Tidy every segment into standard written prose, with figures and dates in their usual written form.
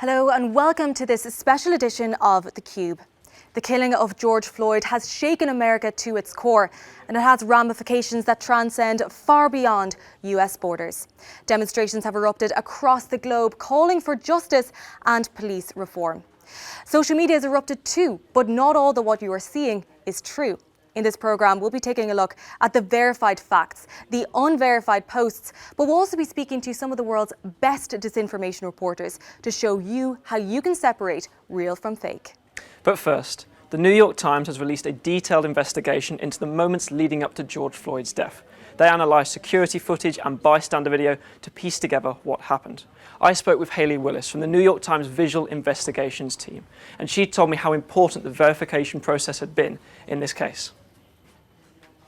Hello and welcome to this special edition of theCUBE. The killing of George Floyd has shaken America to its core, and it has ramifications that transcend far beyond US borders. Demonstrations have erupted across the globe calling for justice and police reform. Social media has erupted too, but not all that what you are seeing is true. In this programme, we'll be taking a look at the verified facts, the unverified posts, but we'll also be speaking to some of the world's best disinformation reporters to show you how you can separate real from fake. But first, the New York Times has released a detailed investigation into the moments leading up to George Floyd's death. They analysed security footage and bystander video to piece together what happened. I spoke with Hayley Willis from the New York Times Visual Investigations team, and she told me how important the verification process had been in this case.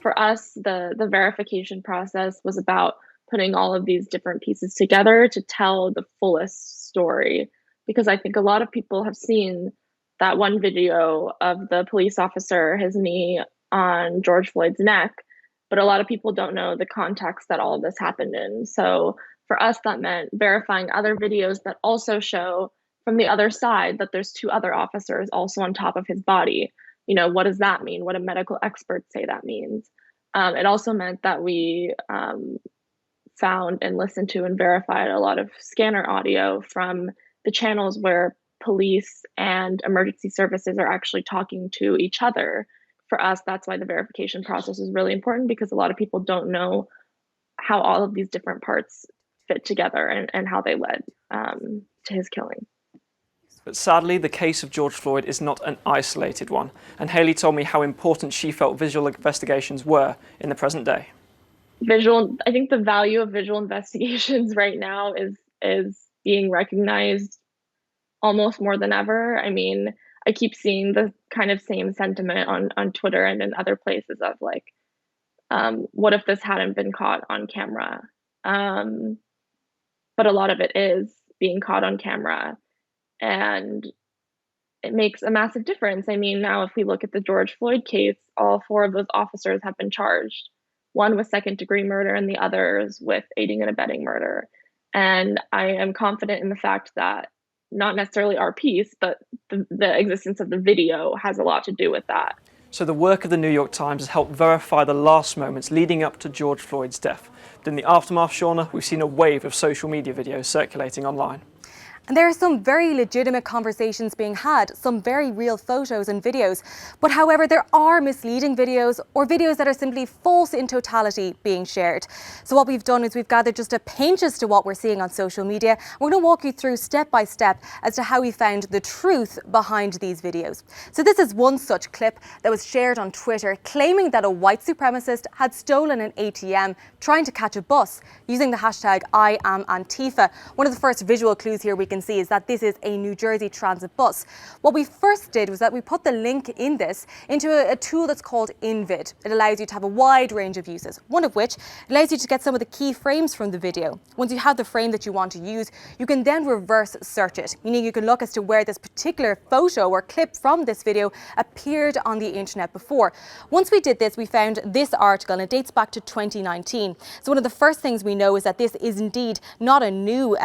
For us, the verification process was about putting all of these different pieces together to tell the fullest story. Because I think a lot of people have seen that one video of the police officer, his knee on George Floyd's neck, but a lot of people don't know the context that all of this happened in. So for us, that meant verifying other videos that also show from the other side that there's two other officers also on top of his body. You know, what does that mean? What do medical experts say that means? It also meant that we found and listened to and verified a lot of scanner audio from the channels where police and emergency services are actually talking to each other. For us, that's why the verification process is really important, because a lot of people don't know how all of these different parts fit together and how they led to his killing. But sadly, the case of George Floyd is not an isolated one, and Hayley told me how important she felt visual investigations were in the present day. I think the value of visual investigations right now is being recognized almost more than ever. I mean, I keep seeing the kind of same sentiment on Twitter and in other places of like, what if this hadn't been caught on camera? But a lot of it is being caught on camera. And it makes a massive difference. I mean, now if we look at the George Floyd case, all four of those officers have been charged. One with second-degree murder and the others with aiding and abetting murder. And I am confident in the fact that not necessarily our piece, but the existence of the video has a lot to do with that. So the work of the New York Times has helped verify the last moments leading up to George Floyd's death. But in the aftermath, Shauna, we've seen a wave of social media videos circulating online. And there are some very legitimate conversations being had, some very real photos and videos. But however, there are misleading videos or videos that are simply false in totality being shared. So what we've done is we've gathered just a pinch as to what we're seeing on social media. We're going to walk you through step by step as to how we found the truth behind these videos. So this is one such clip that was shared on Twitter claiming that a white supremacist had stolen an ATM trying to catch a bus using the hashtag #IamAntifa. One of the first visual clues here we can see is that this is a New Jersey transit bus. What we first did was that we put the link in this into a tool that's called InVid. It allows you to have a wide range of uses, one of which allows you to get some of the key frames from the video. Once you have the frame that you want to use, you can then reverse search it, meaning you can look as to where this particular photo or clip from this video appeared on the internet before. Once we did this, we found this article, and it dates back to 2019. So one of the first things we know is that this is indeed not a new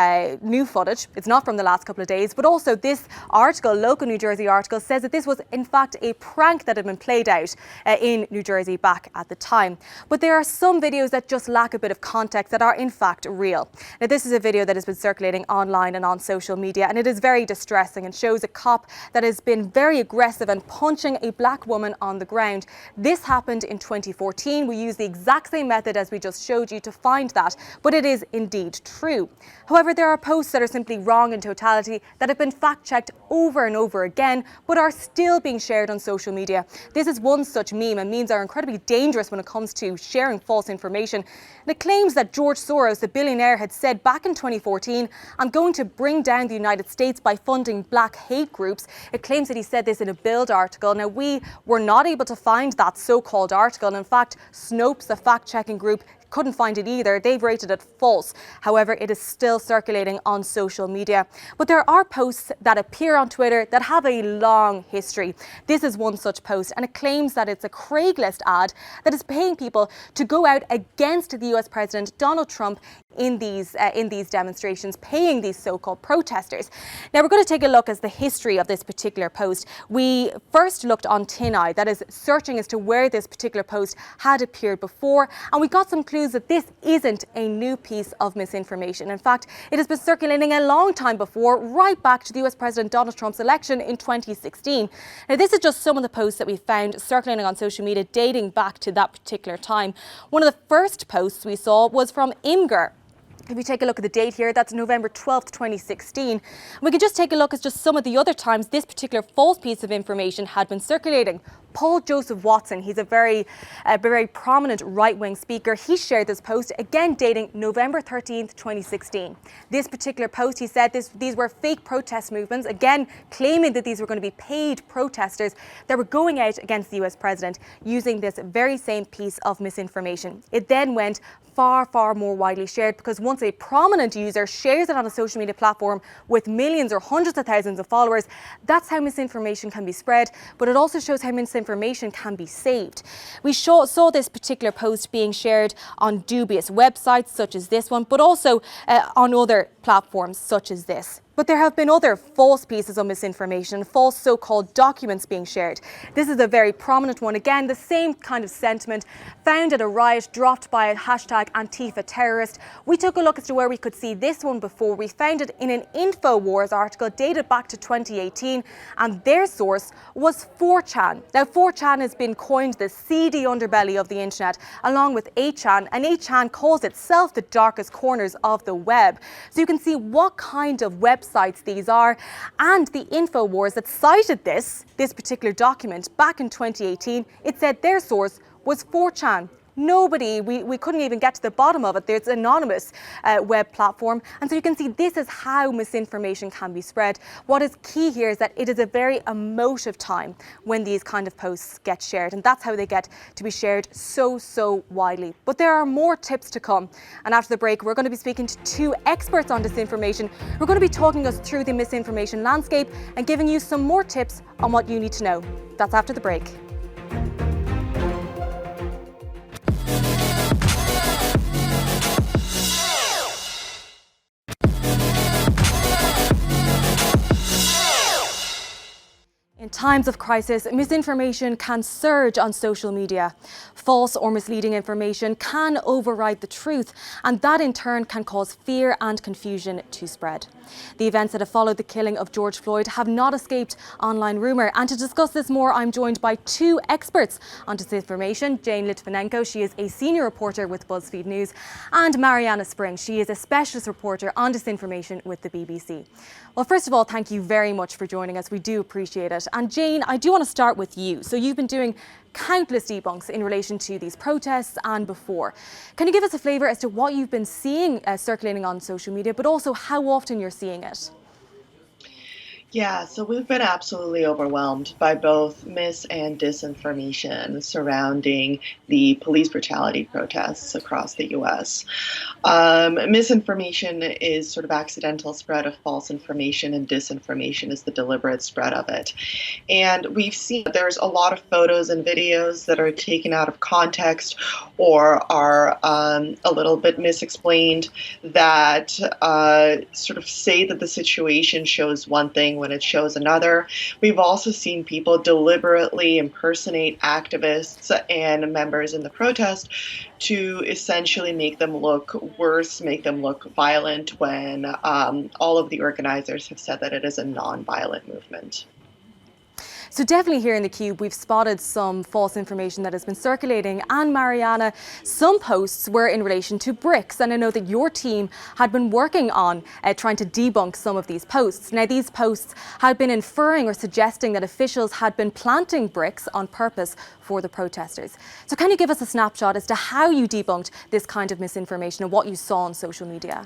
footage. It's not from the last couple of days, but also this article, local New Jersey article, says that this was in fact a prank that had been played out in New Jersey back at the time. But there are some videos that just lack a bit of context that are in fact real. Now this is a video that has been circulating online and on social media, and it is very distressing and shows a cop that has been very aggressive and punching a black woman on the ground. This happened in 2014. We used the exact same method as we just showed you to find that, but it is indeed true. However, there are posts that are simply wrong in totality that have been fact-checked over and over again, but are still being shared on social media. This is one such meme, and memes are incredibly dangerous when it comes to sharing false information. And it claims that George Soros, the billionaire, had said back in 2014, "I'm going to bring down the United States by funding black hate groups." It claims that he said this in a Bild article. Now, we were not able to find that so-called article, and in fact, Snopes, the fact-checking group, couldn't find it either. They've rated it false. However, it is still circulating on social media. media. But there are posts that appear on Twitter that have a long history. This is one such post, and it claims that it's a Craigslist ad that is paying people to go out against the US President Donald Trump in these demonstrations, paying these so-called protesters. Now we're going to take a look at the history of this particular post. We first looked on Tin Eye, that is searching as to where this particular post had appeared before, and we got some clues that this isn't a new piece of misinformation. In fact, it has been circulating a long time before, right back to the US President Donald Trump's election in 2016. Now this is just some of the posts that we found circulating on social media dating back to that particular time. One of the first posts we saw was from Imgur. If we take a look at the date here, that's November 12th, 2016. We can just take a look at just some of the other times this particular false piece of information had been circulating. Paul Joseph Watson, he's a very prominent right-wing speaker. He shared this post, again dating November 13th, 2016. This particular post, he said these were fake protest movements, again claiming that these were going to be paid protesters that were going out against the US president using this very same piece of misinformation. It then went far more widely shared, because once a prominent user shares it on a social media platform with millions or hundreds of thousands of followers, that's how misinformation can be spread, but it also shows how misinformation can be saved. We saw this particular post being shared on dubious websites such as this one, but also on other platforms such as this. But there have been other false pieces of misinformation, false so-called documents being shared. This is a very prominent one. Again, the same kind of sentiment found at a riot dropped by a hashtag Antifa terrorist. We took a look as to where we could see this one before. We found it in an InfoWars article dated back to 2018, and their source was 4chan. Now, 4chan has been coined the seedy underbelly of the internet, along with 8chan, and 8chan calls itself the darkest corners of the web. So you can see what kind of websites these are, and the InfoWars that cited this particular document back in 2018, it said their source was 4chan. We couldn't even get to the bottom of it. There's an anonymous web platform. And so you can see this is how misinformation can be spread. What is key here is that it is a very emotive time when these kind of posts get shared. And that's how they get to be shared so widely. But there are more tips to come. And after the break, we're going to be speaking to two experts on disinformation. We're going to be talking us through the misinformation landscape and giving you some more tips on what you need to know. That's after the break. In times of crisis, misinformation can surge on social media. False or misleading information can override the truth, and that in turn can cause fear and confusion to spread. The events that have followed the killing of George Floyd have not escaped online rumour, and to discuss this more, I'm joined by two experts on disinformation. Jane Litvinenko, she is a senior reporter with BuzzFeed News, and Mariana Spring, she is a specialist reporter on disinformation with the BBC. Well, first of all, thank you very much for joining us. We do appreciate it. And Jane, I do want to start with you. So you've been doing countless debunks in relation to these protests and before. Can you give us a flavour as to what you've been seeing circulating on social media, but also how often you're seeing it? Yeah, so we've been absolutely overwhelmed by both mis and disinformation surrounding the police brutality protests across the US. Misinformation is sort of accidental spread of false information, and disinformation is the deliberate spread of it. And we've seen that there's a lot of photos and videos that are taken out of context or are a little bit misexplained that sort of say that the situation shows one thing when it shows another. We've also seen people deliberately impersonate activists and members in the protest to essentially make them look worse, make them look violent, when all of the organizers have said that it is a non-violent movement. So definitely here in the Cube, we've spotted some false information that has been circulating. And Mariana, some posts were in relation to bricks. And I know that your team had been working on trying to debunk some of these posts. Now, these posts had been inferring or suggesting that officials had been planting bricks on purpose for the protesters. So can you give us a snapshot as to how you debunked this kind of misinformation and what you saw on social media?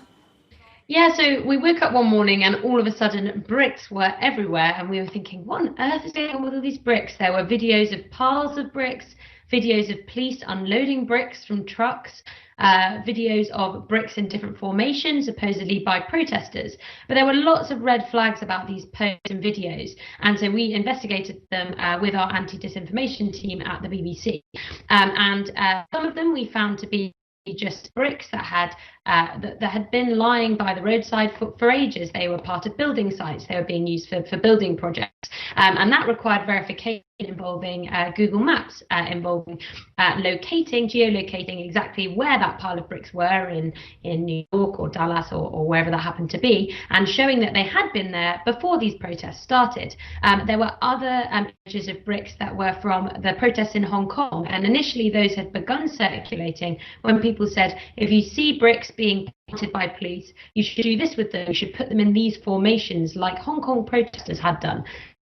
Yeah, so we woke up one morning and all of a sudden bricks were everywhere, and we were thinking, what on earth is going on with all these bricks? There were videos of piles of bricks, videos of police unloading bricks from trucks, videos of bricks in different formations, supposedly by protesters. But there were lots of red flags about these posts and videos, and so we investigated them with our anti-disinformation team at the BBC. And some of them we found to be just bricks that had been lying by the roadside for ages. They were part of building sites. They were being used for building projects, and that required verification involving Google Maps, involving geolocating exactly where that pile of bricks were in New York or Dallas or wherever that happened to be, and showing that they had been there before these protests started. There were other images of bricks that were from the protests in Hong Kong, and initially those had begun circulating when people said, if you see bricks being planted by police, you should do this with them, you should put them in these formations like Hong Kong protesters had done.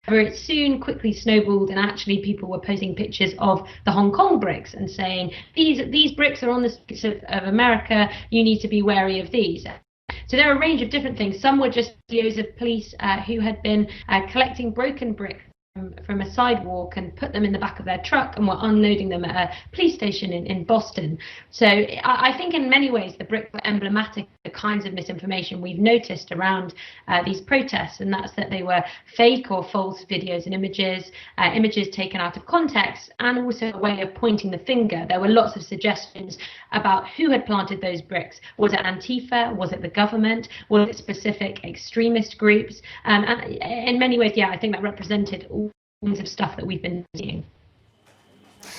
It soon quickly snowballed, and actually people were posting pictures of the Hong Kong bricks and saying, these bricks are on the streets of America, you need to be wary of these. So there are a range of different things. Some were just videos of police who had been collecting broken bricks from a sidewalk and put them in the back of their truck and were unloading them at a police station in Boston. So I think in many ways the bricks were emblematic of the kinds of misinformation we've noticed around these protests, and that's that they were fake or false videos and images, images taken out of context, and also a way of pointing the finger. There were lots of suggestions about who had planted those bricks. Was it Antifa? Was it the government? Was it specific extremist groups? And in many ways, yeah, I think that represented all kinds of stuff that we've been seeing.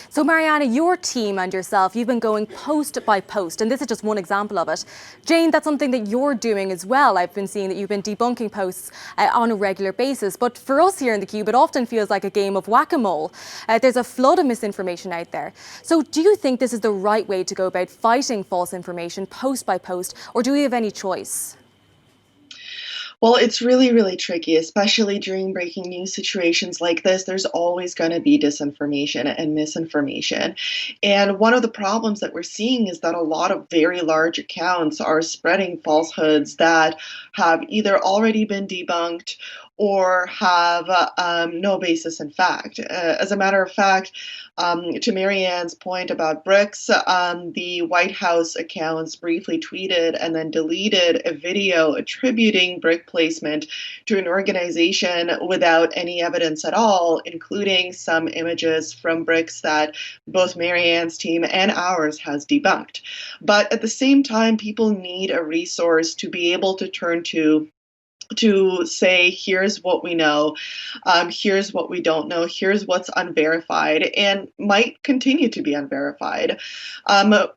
So Mariana, your team and yourself, you've been going post by post, and this is just one example of it. Jane, that's something that you're doing as well. I've been seeing that you've been debunking posts on a regular basis. But for us here in theCUBE, it often feels like a game of whack-a-mole. There's a flood of misinformation out there. So do you think this is the right way to go about fighting false information post by post, or do we have any choice? Well, it's really, really tricky, especially during breaking news situations like this. There's always going to be disinformation and misinformation. And one of the problems that we're seeing is that a lot of very large accounts are spreading falsehoods that have either already been debunked or have no basis in fact. As a matter of fact, to Marianne's point about bricks, the White House accounts briefly tweeted and then deleted a video attributing brick placement to an organization without any evidence at all, including some images from bricks that both Marianne's team and ours has debunked. But at the same time, people need a resource to be able to turn to say, here's what we know, here's what we don't know, here's what's unverified and might continue to be unverified.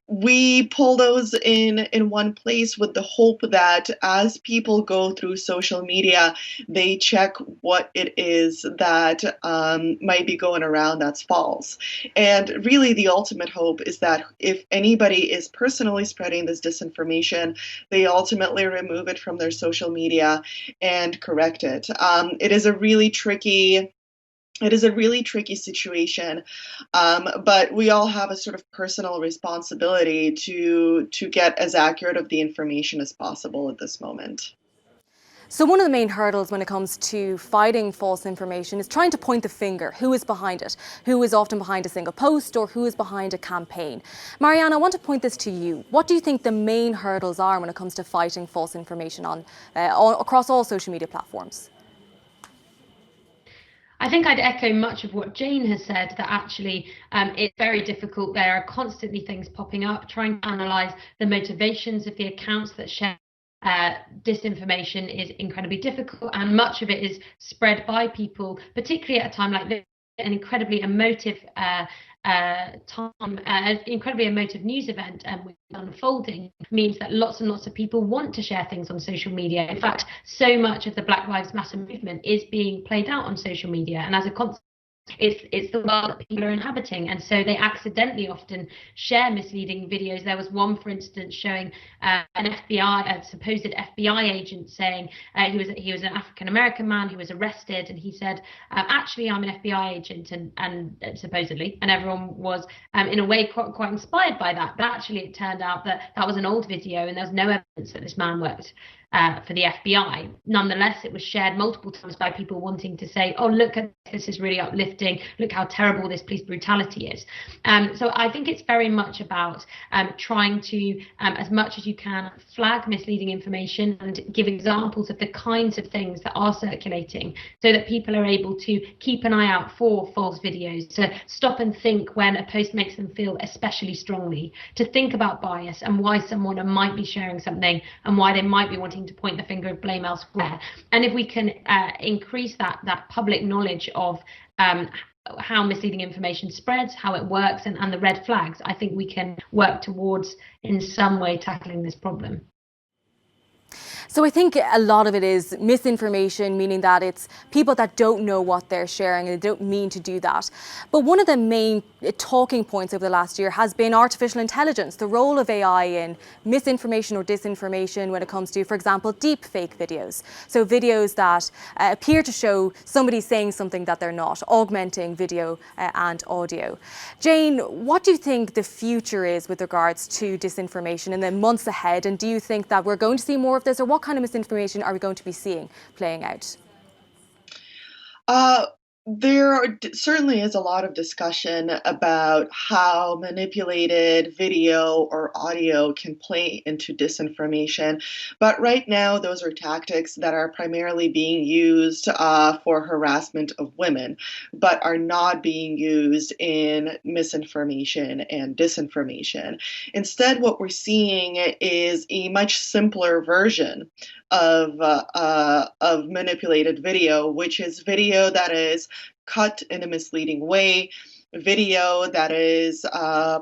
We pull those in one place with the hope that as people go through social media, they check what it is that might be going around that's false. And really the ultimate hope is that if anybody is personally spreading this disinformation, they ultimately remove it from their social media and correct it. It is a really tricky situation, but we all have a sort of personal responsibility to get as accurate of the information as possible at this moment. So one of the main hurdles when it comes to fighting false information is trying to point the finger. Who is behind it? Who is often behind a single post, or who is behind a campaign? Mariana, I want to point this to you. What do you think the main hurdles are when it comes to fighting false information across all social media platforms? I think I'd echo much of what Jane has said, that actually it's very difficult. There are constantly things popping up. Trying to analyse the motivations of the accounts that share disinformation is incredibly difficult, and much of it is spread by people, particularly at a time like this, an incredibly emotive incredibly emotive news event unfolding means that lots and lots of people want to share things on social media. In fact, so much of the Black Lives Matter movement is being played out on social media, and as a consequence, it's the world that people are inhabiting, and so they accidentally often share misleading videos. There was one, for instance, showing a supposed FBI agent saying he was an African American man who was arrested, and he said, actually I'm an FBI agent, and supposedly, and everyone was in a way quite inspired by that. But actually, it turned out that was an old video, and there was no evidence that this man worked for the FBI. Nonetheless, it was shared multiple times by people wanting to say, oh, look at this is really uplifting. Look how terrible this police brutality is. So I think it's very much about trying to, as much as you can, flag misleading information and give examples of the kinds of things that are circulating so that people are able to keep an eye out for false videos, to stop and think when a post makes them feel especially strongly, to think about bias and why someone might be sharing something and why they might be wanting to point the finger of blame elsewhere. And if we can increase that public knowledge of how misleading information spreads, how it works, and the red flags, I think we can work towards in some way tackling this problem. So I think a lot of it is misinformation, meaning that it's people that don't know what they're sharing and they don't mean to do that. But one of the main talking points over the last year has been artificial intelligence, the role of AI in misinformation or disinformation when it comes to, for example, deep fake videos. So videos that appear to show somebody saying something that they're not, augmenting video and audio. Jane, what do you think the future is with regards to disinformation in the months ahead? And do you think that we're going to see more of this, or what kind of misinformation are we going to be seeing playing out? There certainly is a lot of discussion about how manipulated video or audio can play into disinformation. But right now, those are tactics that are primarily being used for harassment of women, but are not being used in misinformation and disinformation. Instead, what we're seeing is a much simpler version of manipulated video, which is video that is cut in a misleading way, video that is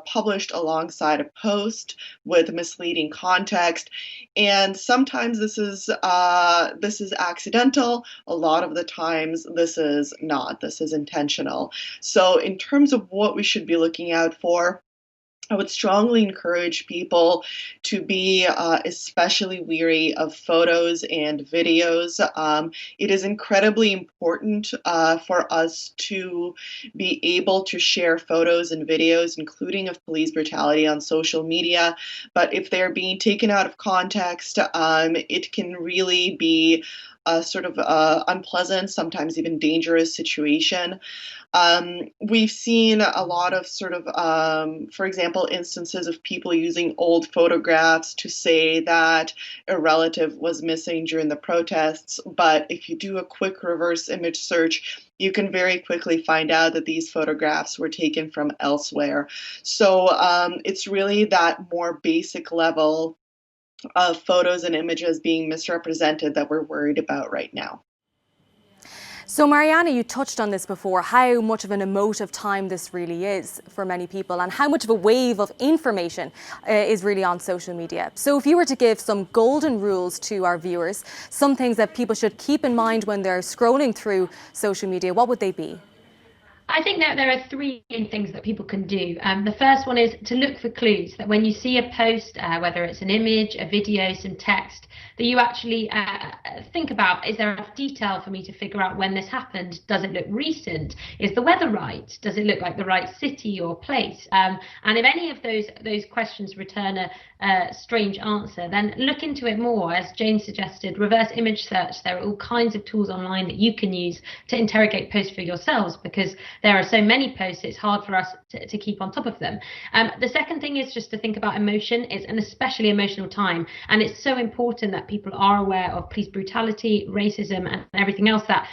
published alongside a post with misleading context, and sometimes this is accidental. A lot of the times this is not. This is intentional. So in terms of what we should be looking out for, I would strongly encourage people to be especially wary of photos and videos. It is incredibly important for us to be able to share photos and videos, including of police brutality, on social media. But if they're being taken out of context, it can really be a sort of unpleasant, sometimes even dangerous situation. We've seen a lot of sort of, for example, instances of people using old photographs to say that a relative was missing during the protests. But if you do a quick reverse image search, you can very quickly find out that these photographs were taken from elsewhere. So it's really that more basic level of photos and images being misrepresented that we're worried about right now. So Mariana, you touched on this before, how much of an emotive time this really is for many people and how much of a wave of information is really on social media. So if you were to give some golden rules to our viewers, some things that people should keep in mind when they're scrolling through social media, what would they be? I think that there are three main things that people can do. The first one is to look for clues, that when you see a post, whether it's an image, a video, some text, that you actually think about, is there enough detail for me to figure out when this happened? Does it look recent? Is the weather right? Does it look like the right city or place? And if any of those questions return a strange answer, then look into it more. As Jane suggested, reverse image search. There are all kinds of tools online that you can use to interrogate posts for yourselves, because there are so many posts, it's hard for us to keep on top of them. The second thing is just to think about emotion. It's an especially emotional time, and it's so important that people are aware of police brutality, racism, and everything else that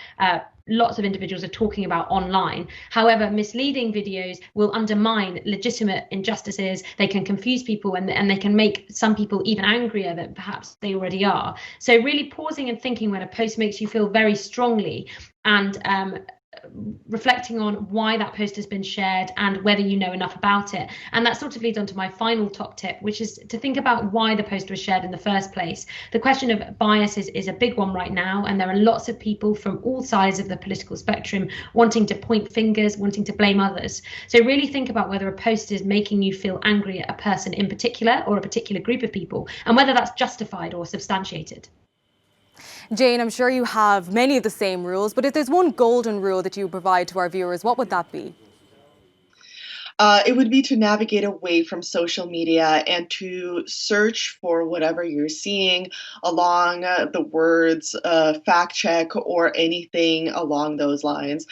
lots of individuals are talking about online. However, misleading videos will undermine legitimate injustices. They can confuse people, and they can make some people even angrier than perhaps they already are. So really pausing and thinking when a post makes you feel very strongly, and reflecting on why that post has been shared and whether you know enough about it. And that sort of leads on to my final top tip, which is to think about why the post was shared in the first place. The question of bias is a big one right now, and there are lots of people from all sides of the political spectrum wanting to point fingers, wanting to blame others. So really think about whether a post is making you feel angry at a person in particular or a particular group of people, and whether that's justified or substantiated. Jane, I'm sure you have many of the same rules, but if there's one golden rule that you provide to our viewers, what would that be? It would be to navigate away from social media and to search for whatever you're seeing along the words fact check or anything along those lines.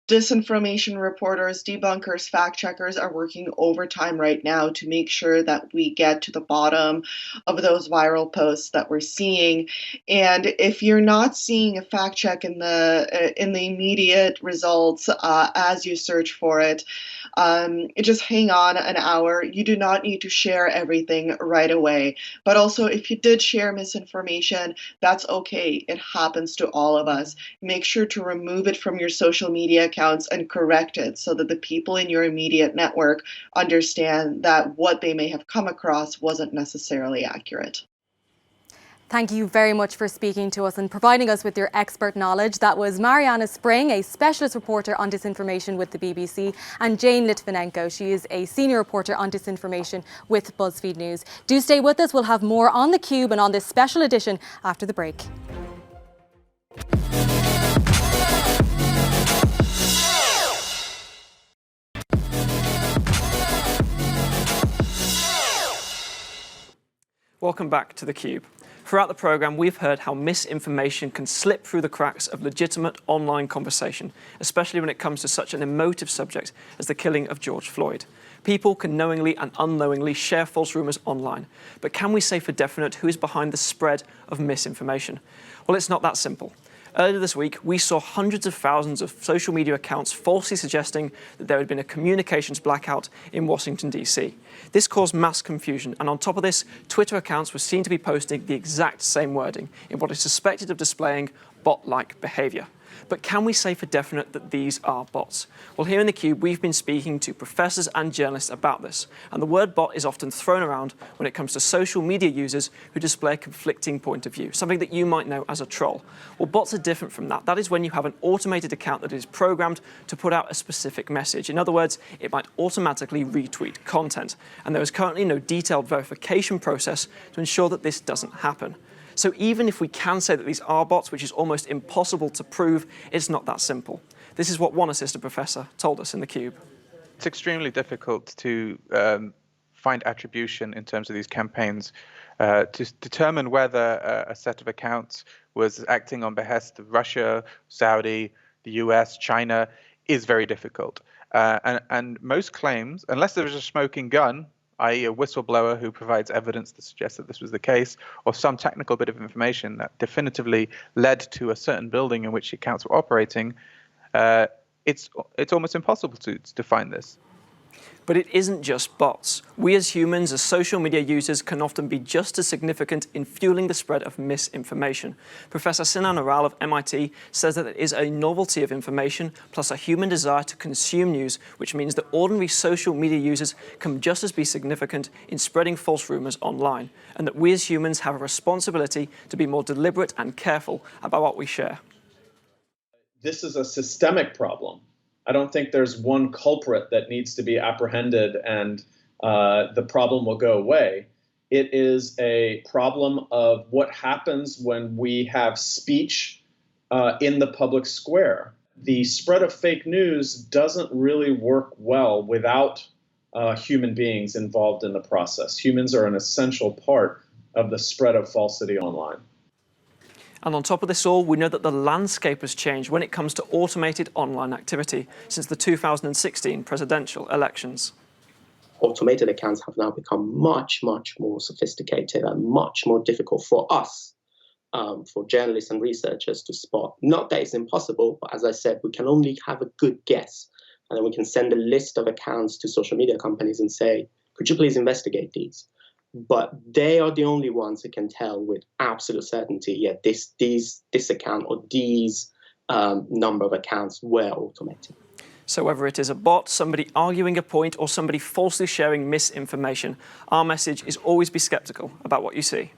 Disinformation reporters, debunkers, fact checkers are working overtime right now to make sure that we get to the bottom of those viral posts that we're seeing. And if you're not seeing a fact check in the immediate results as you search for it, just hang on an hour. You do not need to share everything right away. But also, if you did share misinformation, that's okay. It happens to all of us. Make sure to remove it from your social media accounts and correct it so that the people in your immediate network understand that what they may have come across wasn't necessarily accurate. Thank you very much for speaking to us and providing us with your expert knowledge. That was Mariana Spring, a specialist reporter on disinformation with the BBC, and Jane Litvinenko. She is a senior reporter on disinformation with BuzzFeed News. Do stay with us. We'll have more on theCUBE and on this special edition after the break. Welcome back to theCUBE. Throughout the programme, we've heard how misinformation can slip through the cracks of legitimate online conversation, especially when it comes to such an emotive subject as the killing of George Floyd. People can knowingly and unknowingly share false rumours online, but can we say for definite who is behind the spread of misinformation? Well, it's not that simple. Earlier this week, we saw hundreds of thousands of social media accounts falsely suggesting that there had been a communications blackout in Washington, D.C. This caused mass confusion, and on top of this, Twitter accounts were seen to be posting the exact same wording in what is suspected of displaying bot-like behaviour. But can we say for definite that these are bots? Well, here in theCUBE, we've been speaking to professors and journalists about this, and the word bot is often thrown around when it comes to social media users who display a conflicting point of view, something that you might know as a troll. Well, bots are different from that. That is when you have an automated account that is programmed to put out a specific message. In other words, it might automatically retweet content, and there is currently no detailed verification process to ensure that this doesn't happen. So even if we can say that these are bots, which is almost impossible to prove, it's not that simple. This is what one assistant professor told us in theCUBE. It's extremely difficult to find attribution in terms of these campaigns. To determine whether a set of accounts was acting on behest of Russia, Saudi, the US, China, is very difficult. And most claims, unless there is a smoking gun, i.e. a whistleblower who provides evidence that suggests that this was the case, or some technical bit of information that definitively led to a certain building in which the accounts were operating, it's almost impossible to find this. But it isn't just bots. We as humans, as social media users, can often be just as significant in fueling the spread of misinformation. Professor Sinan Aral of MIT says that it is a novelty of information plus a human desire to consume news, which means that ordinary social media users can just as be significant in spreading false rumors online, and that we as humans have a responsibility to be more deliberate and careful about what we share. This is a systemic problem. I don't think there's one culprit that needs to be apprehended and the problem will go away. It is a problem of what happens when we have speech in the public square. The spread of fake news doesn't really work well without human beings involved in the process. Humans are an essential part of the spread of falsity online. And on top of this all, we know that the landscape has changed when it comes to automated online activity since the 2016 presidential elections. Automated accounts have now become much, much more sophisticated and much more difficult for us, for journalists and researchers to spot. Not that it's impossible, but as I said, we can only have a good guess. And then we can send a list of accounts to social media companies and say, could you please investigate these? But they are the only ones who can tell with absolute certainty, yeah, this account or these number of accounts were automated. So whether it is a bot, somebody arguing a point, or somebody falsely sharing misinformation, our message is always be skeptical about what you see.